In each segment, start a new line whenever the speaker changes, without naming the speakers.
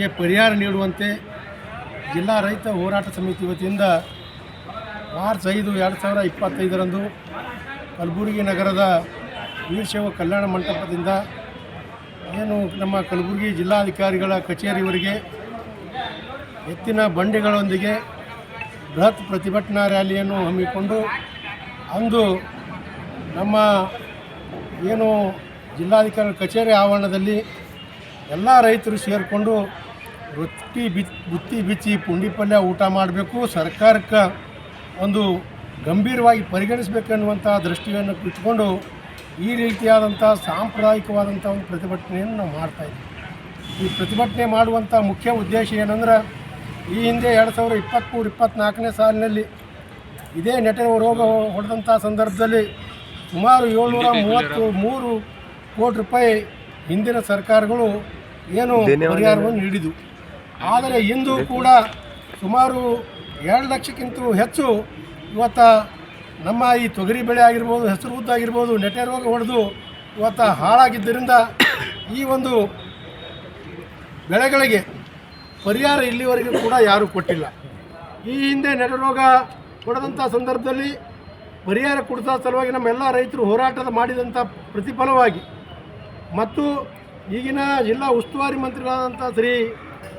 ಗೆ ಪರಿಹಾರ ನೀಡುವಂತೆ ಜಿಲ್ಲಾ ರೈತ ಹೋರಾಟ ಸಮಿತಿ ವತಿಯಿಂದ ಮಾರ್ಚ್ 5, 2025ರಂದು ಕಲಬುರಗಿ ನಗರದ ವೀರಶೈವ ಕಲ್ಯಾಣ ಮಂಟಪದಿಂದ ಏನು ನಮ್ಮ ಕಲಬುರಗಿ ಜಿಲ್ಲಾಧಿಕಾರಿಗಳ ಕಚೇರಿವರೆಗೆ ಎತ್ತಿನ ಬಂಡಿಗಳೊಂದಿಗೆ ಬೃಹತ್ ಪ್ರತಿಭಟನಾ ರ್ಯಾಲಿಯನ್ನು ಹಮ್ಮಿಕೊಂಡು ಅಂದು ನಮ್ಮ ಏನು ಜಿಲ್ಲಾಧಿಕಾರಿ ಕಚೇರಿ ಆವರಣದಲ್ಲಿ ಎಲ್ಲ ರೈತರು ಸೇರಿಕೊಂಡು ಬುತ್ತಿ ಬಿಚ್ಚಿ ಪುಂಡಿ ಪಲ್ಯ ಊಟ ಮಾಡಬೇಕು, ಸರ್ಕಾರಕ್ಕೆ ಒಂದು ಗಂಭೀರವಾಗಿ ಪರಿಗಣಿಸಬೇಕನ್ನುವಂಥ ದೃಷ್ಟಿಯನ್ನು ಇಟ್ಕೊಂಡು ಈ ರೀತಿಯಾದಂಥ ಸಾಂಪ್ರದಾಯಿಕವಾದಂಥ ಒಂದು ಪ್ರತಿಭಟನೆಯನ್ನು ನಾವು ಮಾಡ್ತಾಯಿದ್ದೀವಿ. ಈ ಪ್ರತಿಭಟನೆ ಮಾಡುವಂಥ ಮುಖ್ಯ ಉದ್ದೇಶ ಏನಂದ್ರೆ, ಈ ಹಿಂದೆ 2023-24ನೇ ಸಾಲಿನಲ್ಲಿ ಇದೇ ನೆಟೆ ರೋಗ ಹೊಡೆದಂಥ ಸಂದರ್ಭದಲ್ಲಿ ಸುಮಾರು 733 ಕೋಟಿ ರೂಪಾಯಿ ಹಿಂದಿನ ಸರ್ಕಾರಗಳು ಏನು ಪರಿಹಾರವನ್ನು ನೀಡಿದವು. ಆದರೆ ಇಂದು ಕೂಡ ಸುಮಾರು 2 ಲಕ್ಷಕ್ಕಿಂತ ಹೆಚ್ಚು ಇವತ್ತು ನಮ್ಮ ಈ ತೊಗರಿ ಬೆಳೆ ಆಗಿರ್ಬೋದು, ಹೆಸರು ಉದ್ದು ಆಗಿರ್ಬೋದು, ನೆಟೆ ರೋಗ ಹೊಡೆದು ಇವತ್ತು ಹಾಳಾಗಿದ್ದರಿಂದ ಈ ಒಂದು ಬೆಳೆಗಳಿಗೆ ಪರಿಹಾರ ಇಲ್ಲಿವರೆಗೂ ಕೂಡ ಯಾರೂ ಕೊಟ್ಟಿಲ್ಲ. ಈ ಹಿಂದೆ ನೆಟೆ ರೋಗ ಹೊಡೆದಂಥ ಸಂದರ್ಭದಲ್ಲಿ ಪರಿಹಾರ ಕೊಡಿಸೋ ಸಲುವಾಗಿ ನಮ್ಮೆಲ್ಲ ರೈತರು ಹೋರಾಟದ ಮಾಡಿದಂಥ ಪ್ರತಿಫಲವಾಗಿ ಮತ್ತು ಈಗಿನ ಜಿಲ್ಲಾ ಉಸ್ತುವಾರಿ ಮಂತ್ರಿಗಳಾದಂಥ ಶ್ರೀ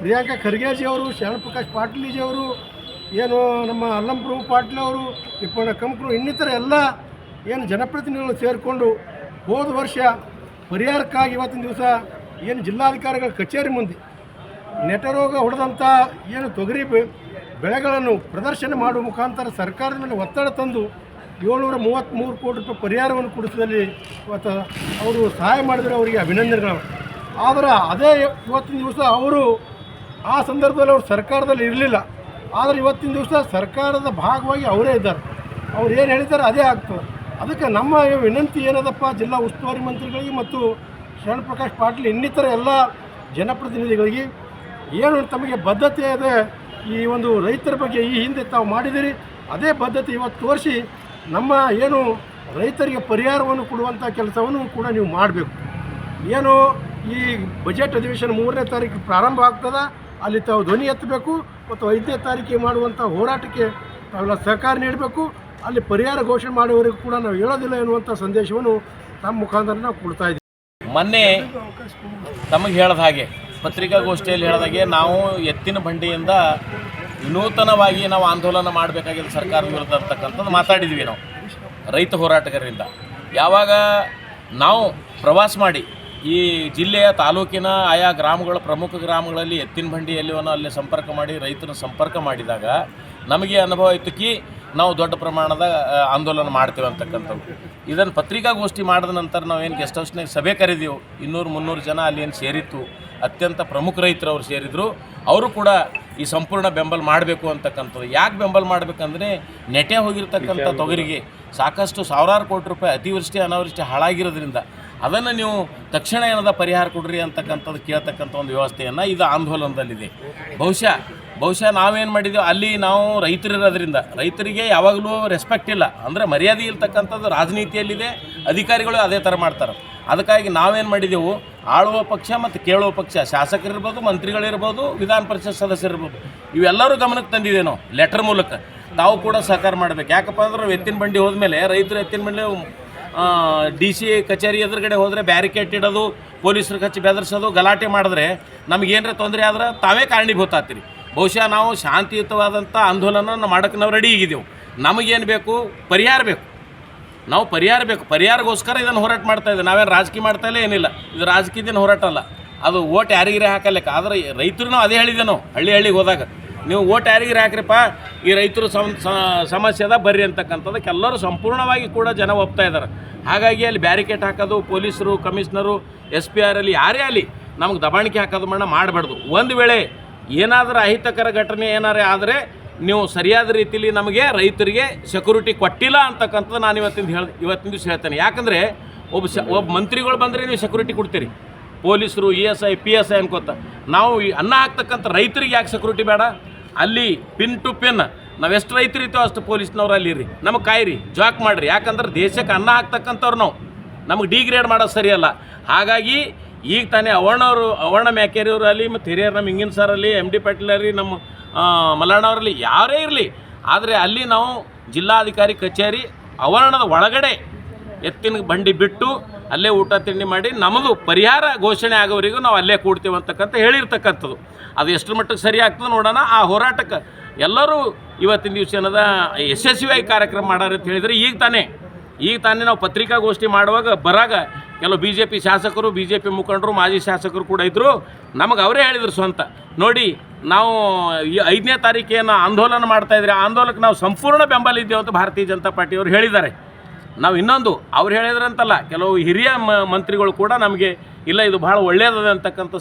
ಪ್ರಿಯಾಂಕಾ ಖರ್ಗೆಜಿಯವರು, ಶರಣಪ್ರಕಾಶ್ ಪಾಟೀಲ್ಜಿಯವರು, ಏನು ನಮ್ಮ ಅಲ್ಲಂಪ್ರಭು ಪಾಟೀಲ್ ಅವರು, ತಿಪ್ಪಣ್ಣ ಕಂಕರು, ಇನ್ನಿತರ ಎಲ್ಲ ಏನು ಜನಪ್ರತಿನಿಧಿಗಳು ಸೇರಿಕೊಂಡು ಹೋದ ವರ್ಷ ಪರಿಹಾರಕ್ಕಾಗಿ ಇವತ್ತಿನ ದಿವಸ ಏನು ಜಿಲ್ಲಾಧಿಕಾರಿಗಳ ಕಚೇರಿ ಮುಂದೆ ನೆಟೆ ರೋಗ ಹೊಡೆದಂಥ ಏನು ತೊಗರಿ ಬೆಳೆಗಳನ್ನು ಪ್ರದರ್ಶನ ಮಾಡುವ ಮುಖಾಂತರ ಸರ್ಕಾರದ ಮೇಲೆ ಒತ್ತಡ ತಂದು 733 ಕೋಟಿ ರೂಪಾಯಿ ಪರಿಹಾರವನ್ನು ಕೊಡಿಸಿದಲ್ಲಿ ಇವತ್ತು ಅವರು ಸಹಾಯ ಮಾಡಿದರೆ ಅವರಿಗೆ ಅಭಿನಂದನೆಗಳು. ಆದರೆ ಅದೇ ಇವತ್ತಿನ ದಿವಸ ಅವರು ಆ ಸಂದರ್ಭದಲ್ಲಿ ಅವರು ಸರ್ಕಾರದಲ್ಲಿ ಇರಲಿಲ್ಲ. ಆದರೆ ಇವತ್ತಿನ ದಿವಸ ಸರ್ಕಾರದ ಭಾಗವಾಗಿ ಅವರೇ ಇದ್ದಾರೆ. ಅವ್ರು ಏನು ಹೇಳಿದ್ದಾರೆ ಅದೇ ಆಗ್ತದೆ. ಅದಕ್ಕೆ ನಮ್ಮ ವಿನಂತಿ ಏನದಪ್ಪ, ಜಿಲ್ಲಾ ಉಸ್ತುವಾರಿ ಮಂತ್ರಿಗಳಿಗೆ ಮತ್ತು ಶರಣಪ್ರಕಾಶ್ ಪಾಟೀಲ್ ಇನ್ನಿತರ ಎಲ್ಲ ಜನಪ್ರತಿನಿಧಿಗಳಿಗೆ ಏನು ತಮಗೆ ಬದ್ಧತೆ ಇದೆ ಈ ಒಂದು ರೈತರ ಬಗ್ಗೆ ಈ ಹಿಂದೆ ತಾವು ಮಾಡಿದಿರಿ, ಅದೇ ಬದ್ಧತೆ ಇವತ್ತು ತೋರಿಸಿ ನಮ್ಮ ಏನು ರೈತರಿಗೆ ಪರಿಹಾರವನ್ನು ಕೊಡುವಂಥ ಕೆಲಸವನ್ನು ಕೂಡ ನೀವು ಮಾಡಬೇಕು. ಏನು ಈ ಬಜೆಟ್ ಅಧಿವೇಶನ 3ನೇ ತಾರೀಕು ಪ್ರಾರಂಭ ಆಗ್ತದೆ, ಅಲ್ಲಿ ತಾವು ಧ್ವನಿ ಎತ್ತಬೇಕು ಮತ್ತು 5ನೇ ತಾರೀಕಿಗೆ ಮಾಡುವಂಥ ಹೋರಾಟಕ್ಕೆ ತಾವೆಲ್ಲ ಸಹಕಾರ ನೀಡಬೇಕು. ಅಲ್ಲಿ ಪರಿಹಾರ ಘೋಷಣೆ ಮಾಡುವವರೆಗೂ ಕೂಡ ನಾವು ಹೇಳೋದಿಲ್ಲ ಎನ್ನುವಂಥ ಸಂದೇಶವನ್ನು ನಮ್ಮ ಮುಖಾಂತರ ನಾವು ಕೊಡ್ತಾ ಇದ್ದೀವಿ.
ಮೊನ್ನೆ ತಮಗೆ ಹೇಳಿದ ಹಾಗೆ ಪತ್ರಿಕಾಗೋಷ್ಠಿಯಲ್ಲಿ ಹೇಳಿದಾಗೆ ನಾವು ಎತ್ತಿನ ಬಂಡಿಯಿಂದ ವಿನೂತನವಾಗಿ ನಾವು ಆಂದೋಲನ ಮಾಡಬೇಕಾಗಿದೆ ಸರ್ಕಾರದ ವಿರುದ್ಧ ಅಂತಕ್ಕಂಥದ್ದು ಮಾತಾಡಿದ್ವಿ ನಾವು ರೈತ ಹೋರಾಟಗಾರರಿಂದ. ಯಾವಾಗ ನಾವು ಪ್ರವಾಸ ಮಾಡಿ ಈ ಜಿಲ್ಲೆಯ ತಾಲೂಕಿನ ಆಯಾ ಗ್ರಾಮಗಳ ಪ್ರಮುಖ ಗ್ರಾಮಗಳಲ್ಲಿ ಎತ್ತಿನ ಬಂಡಿಯಲ್ಲಿ ಅಲ್ಲಿ ಸಂಪರ್ಕ ಮಾಡಿ ರೈತನ ಸಂಪರ್ಕ ಮಾಡಿದಾಗ ನಮಗೆ ಅನುಭವ ಇತ್ತು ನಾವು ದೊಡ್ಡ ಪ್ರಮಾಣದ ಆಂದೋಲನ ಮಾಡ್ತೇವೆ ಅಂತಕ್ಕಂಥದ್ದು. ಇದನ್ನು ಪತ್ರಿಕಾಗೋಷ್ಠಿ ಮಾಡಿದ ನಂತರ ನಾವು ಏನು ಗೆಸ್ಟ್ ಹೌಸ್ನಾಗ ಸಭೆ ಕರೆದೀವಿ, 200-300 ಜನ ಅಲ್ಲಿ ಏನು ಸೇರಿತ್ತು, ಅತ್ಯಂತ ಪ್ರಮುಖ ರೈತರು ಅವ್ರು ಸೇರಿದ್ರು. ಅವರು ಕೂಡ ಈ ಸಂಪೂರ್ಣ ಬೆಂಬಲ ಮಾಡಬೇಕು ಅಂತಕ್ಕಂಥದ್ದು. ಯಾಕೆ ಬೆಂಬಲ ಮಾಡಬೇಕಂದ್ರೆ ನೆಟೆ ಹೋಗಿರ್ತಕ್ಕಂಥ ತೊಗರಿಗೆ ಸಾಕಷ್ಟು ಸಾವಿರಾರು ಕೋಟಿ ರೂಪಾಯಿ ಅತಿವೃಷ್ಟಿ ಅನಾವೃಷ್ಟಿ ಹಾಳಾಗಿರೋದ್ರಿಂದ ಅದನ್ನು ನೀವು ತಕ್ಷಣ ಏನದ ಪರಿಹಾರ ಕೊಡ್ರಿ ಅಂತಕ್ಕಂಥದ್ದು ಕೇಳ್ತಕ್ಕಂಥ ಒಂದು ವ್ಯವಸ್ಥೆಯನ್ನು ಇದು ಆಂದೋಲನದಲ್ಲಿದೆ. ಬಹುಶಃ ನಾವೇನು ಮಾಡಿದ್ದೀವಿ, ಅಲ್ಲಿ ನಾವು ರೈತರಿರೋದ್ರಿಂದ ರೈತರಿಗೆ ಯಾವಾಗಲೂ ರೆಸ್ಪೆಕ್ಟ್ ಇಲ್ಲ, ಅಂದರೆ ಮರ್ಯಾದೆ ಇಲ್ತಕ್ಕಂಥದ್ದು ರಾಜನೀತಿಯಲ್ಲಿದೆ, ಅಧಿಕಾರಿಗಳು ಅದೇ ಥರ ಮಾಡ್ತಾರೆ. ಅದಕ್ಕಾಗಿ ನಾವೇನು ಮಾಡಿದೆವು, ಆಳುವ ಪಕ್ಷ ಮತ್ತು ಕೇಳುವ ಪಕ್ಷ, ಶಾಸಕರಿರ್ಬೋದು, ಮಂತ್ರಿಗಳಿರ್ಬೋದು, ವಿಧಾನ ಪರಿಷತ್ ಸದಸ್ಯರಿರ್ಬೋದು, ಇವೆಲ್ಲರೂ ಗಮನಕ್ಕೆ ತಂದಿದೆ. ನಾವು ಲೆಟರ್ ಮೂಲಕ ತಾವು ಕೂಡ ಸಹಕಾರ ಮಾಡಬೇಕು. ಯಾಕಪ್ಪ ಅಂದ್ರೆ ಎತ್ತಿನ ಬಂಡಿ ಹೋದ್ಮೇಲೆ ರೈತರು ಎತ್ತಿನ ಬಂಡಿ DC ಕಚೇರಿ ಎದುರುಗಡೆ ಹೋದರೆ ಬ್ಯಾರಿಕೇಡ್ ಇಡೋದು, ಪೊಲೀಸರಿಗೆ ಹಚ್ಚಿ ಬೆದರಿಸೋದು, ಗಲಾಟೆ ಮಾಡಿದ್ರೆ ನಮಗೇನರ ತೊಂದರೆ ಆದ್ರೆ ತಾವೇ ಕಾರಣೀಭೂತ ಆಗ್ತೀರಿ. ಬಹುಶಃ ನಾವು ಶಾಂತಿಯುತವಾದಂಥ ಆಂದೋಲನ ಮಾಡೋಕ್ಕೆ ನಾವು ರೆಡಿ ಆಗಿದ್ದೆವು. ನಮಗೇನು ಬೇಕು, ಪರಿಹಾರ ಬೇಕು. ನಾವು ಪರಿಹಾರಗೋಸ್ಕರ ಇದನ್ನು ಹೋರಾಟ ಮಾಡ್ತಾಯಿದ್ದೇವೆ. ನಾವೇನು ರಾಜಕೀಯ ಮಾಡ್ತಾಯಿಲ್ಲ, ಏನಿಲ್ಲ. ಇದು ರಾಜಕೀಯದ ಹೋರಾಟ ಅಲ್ಲ, ಅದು ಓಟ್ ಯಾರಿಗಿರೇ ಹಾಕಲಿಕ್ಕೆ. ಆದರೆ ರೈತರು ನಾವು ಅದೇ ಹೇಳಿದ್ದೆ, ನಾವು ಹಳ್ಳಿಗೆ ಹೋದಾಗ ನೀವು ಓಟ್ ಯಾರಿಗಿರೇ ಹಾಕ್ರಿಪ್ಪ, ಈ ರೈತರು ಸಮಸ್ಯೆ ಅದ ಬರ್ರಿ ಅಂತಕ್ಕಂಥದ್ದಕ್ಕೆ ಎಲ್ಲರೂ ಸಂಪೂರ್ಣವಾಗಿ ಕೂಡ ಜನ ಒಪ್ತಾ ಇದ್ದಾರೆ. ಹಾಗಾಗಿ ಅಲ್ಲಿ ಬ್ಯಾರಿಕೇಡ್ ಹಾಕೋದು, ಪೊಲೀಸರು, ಕಮಿಷನರು, SPR ಅಲ್ಲಿ ಯಾರೇ ಅಲ್ಲಿ ನಮಗೆ ದಬಾಣಿಕೆ ಹಾಕೋದು ಮಾಡಬಾರ್ದು. ಒಂದು ವೇಳೆ ಏನಾದರೂ ಅಹಿತಕರ ಘಟನೆ ಏನಾರೇ ಆದರೆ ನೀವು ಸರಿಯಾದ ರೀತಿಯಲ್ಲಿ ನಮಗೆ ರೈತರಿಗೆ ಸೆಕ್ಯೂರಿಟಿ ಕೊಟ್ಟಿಲ್ಲ ಅಂತಕ್ಕಂಥದ್ದು ನಾನು ಇವತ್ತಿನ ದಿವಸ ಹೇಳ್ತೇನೆ. ಯಾಕಂದರೆ ಒಬ್ಬ ಮಂತ್ರಿಗಳು ಬಂದರೆ ನೀವು ಸೆಕ್ಯೂರಿಟಿ ಕೊಡ್ತೀರಿ, ಪೊಲೀಸರು, ESI PSI ಅನ್ಕೋತ. ನಾವು ಅನ್ನ ಹಾಕ್ತಕ್ಕಂಥ ರೈತರಿಗೆ ಯಾಕೆ ಸೆಕ್ಯೂರಿಟಿ ಬೇಡ? ಅಲ್ಲಿ ಪಿನ್ ಟು ಪಿನ್ ನಾವು ಎಷ್ಟು ರೈತರು ಇರ್ತೇವೆ ಅಷ್ಟು ಪೊಲೀಸ್ನವ್ರು ಅಲ್ಲಿ ಇರ್ರಿ, ನಮಗೆ ಕಾಯಿರಿ, ಜಾಕ್ ಮಾಡಿರಿ. ಯಾಕಂದ್ರೆ ದೇಶಕ್ಕೆ ಅನ್ನ ಹಾಕ್ತಕ್ಕಂಥವ್ರು ನಾವು ನಮಗೆ ಡಿಗ್ರೇಡ್ ಮಾಡೋದು ಸರಿಯಲ್ಲ. ಹಾಗಾಗಿ ಈಗ ತಾನೇ ಅವರ್ಣ ಮ್ಯಾಕೇರಿಯವರು ಅಲ್ಲಿ ಮತ್ತು ಹಿರಿಯರು ನಮ್ಮ ಹಿಂಗಿನ ಸರಲ್ಲಿ MD ಪಾಟೀಲರಿ ನಮ್ಮ ಮಲ್ಲಣ್ಣವರಲ್ಲಿ ಯಾರೇ ಇರಲಿ, ಆದರೆ ಅಲ್ಲಿ ನಾವು ಜಿಲ್ಲಾಧಿಕಾರಿ ಕಚೇರಿ ಆವರಣದ ಒಳಗಡೆ ಎತ್ತಿನ ಬಂಡಿ ಬಿಟ್ಟು ಅಲ್ಲೇ ಊಟ ತಿಂಡಿ ಮಾಡಿ ನಮ್ಮದು ಪರಿಹಾರ ಘೋಷಣೆ ಆಗೋವರೆಗೂ ನಾವು ಅಲ್ಲೇ ಕೂಡ್ತೀವಿ ಅಂತಕ್ಕಂಥ ಹೇಳಿರ್ತಕ್ಕಂಥದ್ದು. ಅದು ಎಷ್ಟು ಮಟ್ಟಿಗೆ ಸರಿ ಆಗ್ತದೆ ನೋಡೋಣ. ಆ ಹೋರಾಟಕ್ಕೆ ಎಲ್ಲರೂ ಇವತ್ತಿನ ದಿವಸ ಏನದ ಯಶಸ್ವಿಯಾಗಿ ಕಾರ್ಯಕ್ರಮ ಮಾಡಾರ ಅಂತ ಹೇಳಿದರೆ ಈಗ ತಾನೇ ನಾವು ಪತ್ರಿಕಾಗೋಷ್ಠಿ ಮಾಡುವಾಗ ಬರಾಗ ಕೆಲವು BJP ಶಾಸಕರು, BJP ಮುಖಂಡರು, ಮಾಜಿ ಶಾಸಕರು ಕೂಡ ಇದ್ದರು. ನಮಗೆ ಅವರೇ ಹೇಳಿದರು ಸ್ವಂತ, ನೋಡಿ ನಾವು ಈ 5ನೇ ತಾರೀಕೇನು ಆಂದೋಲನ ಮಾಡ್ತಾಯಿದ್ರೆ ಆ ಆಂದೋಲನಕ್ಕೆ ನಾವು ಸಂಪೂರ್ಣ ಬೆಂಬಲ ಇದ್ದೇವೆ ಅಂತ ಭಾರತೀಯ ಜನತಾ ಪಾರ್ಟಿಯವರು ಹೇಳಿದ್ದಾರೆ. ನಾವು ಇನ್ನೊಂದು ಅವ್ರು ಹೇಳಿದ್ರಂತಲ್ಲ, ಕೆಲವು ಹಿರಿಯ ಮಂತ್ರಿಗಳು ಕೂಡ ನಮಗೆ ಇಲ್ಲ ಇದು ಭಾಳ ಒಳ್ಳೆಯದದ ಅಂತಕ್ಕಂಥ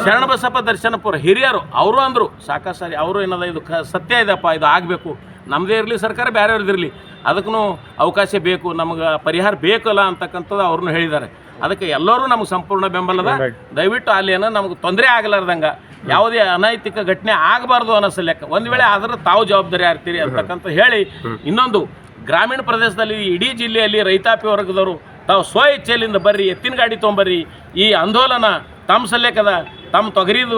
ಶರಣಬಸಪ್ಪ ದರ್ಶನಪುರ ಹಿರಿಯರು ಅವರು ಅಂದರು ಸಾಕಷ್ಟು ಸಾರಿ. ಅವರು ಏನದ ಇದು ಸತ್ಯ ಇದೆಪ್ಪ, ಇದು ಆಗಬೇಕು, ನಮ್ಮದೇ ಇರಲಿ ಸರ್ಕಾರ ಬೇರೆಯವ್ರದ್ದು ಇರಲಿ, ಅದಕ್ಕೂ ಅವಕಾಶ ಬೇಕು, ನಮಗೆ ಪರಿಹಾರ ಬೇಕಲ್ಲ ಅಂತಕ್ಕಂಥದ್ದು ಅವ್ರನ್ನೂ ಹೇಳಿದ್ದಾರೆ. ಅದಕ್ಕೆ ಎಲ್ಲರೂ ನಮಗೆ ಸಂಪೂರ್ಣ ಬೆಂಬಲದ. ದಯವಿಟ್ಟು ಅಲ್ಲಿ ಏನೋ ನಮಗೆ ತೊಂದರೆ ಆಗಲಾರ್ದಂಗೆ ಯಾವುದೇ ಅನೈತಿಕ ಘಟನೆ ಆಗಬಾರ್ದು ಅನ್ನೋ ಲೆಕ್ಕ. ಒಂದು ವೇಳೆ ಆದ್ರೆ ತಾವು ಜವಾಬ್ದಾರಿ ಆಗ್ತೀರಿ ಅಂತಕ್ಕಂಥ ಹೇಳಿ, ಇನ್ನೊಂದು ಗ್ರಾಮೀಣ ಪ್ರದೇಶದಲ್ಲಿ ಇಡೀ ಜಿಲ್ಲೆಯಲ್ಲಿ ರೈತಾಪಿ ವರ್ಗದವರು ತಾವು ಸ್ವ ಇಚ್ಛೆಯಿಂದ ಬರ್ರಿ, ಎತ್ತಿನ ಗಾಡಿ ತೊಗೊಂಬರ್ರಿ, ಈ ಆಂದೋಲನ ತಮ್ಮ ಸಲ್ಲೇಕದ, ತಮ್ಮ ತೊಗರಿದು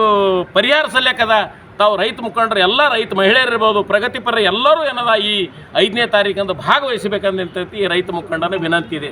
ಪರಿಹಾರ ಸಲ್ಲೇಕದ. ತಾವು ರೈತ ಮುಖಂಡರು ಎಲ್ಲ ರೈತ ಮಹಿಳೆಯರಿರ್ಬೋದು, ಪ್ರಗತಿಪರ ಎಲ್ಲರೂ ಏನದ ಈ 5ನೇ ತಾರೀಕಂದು ಭಾಗವಹಿಸಬೇಕಂತ ಈ ರೈತ ಮುಖಂಡನ ವಿನಂತಿ ಇದೆ.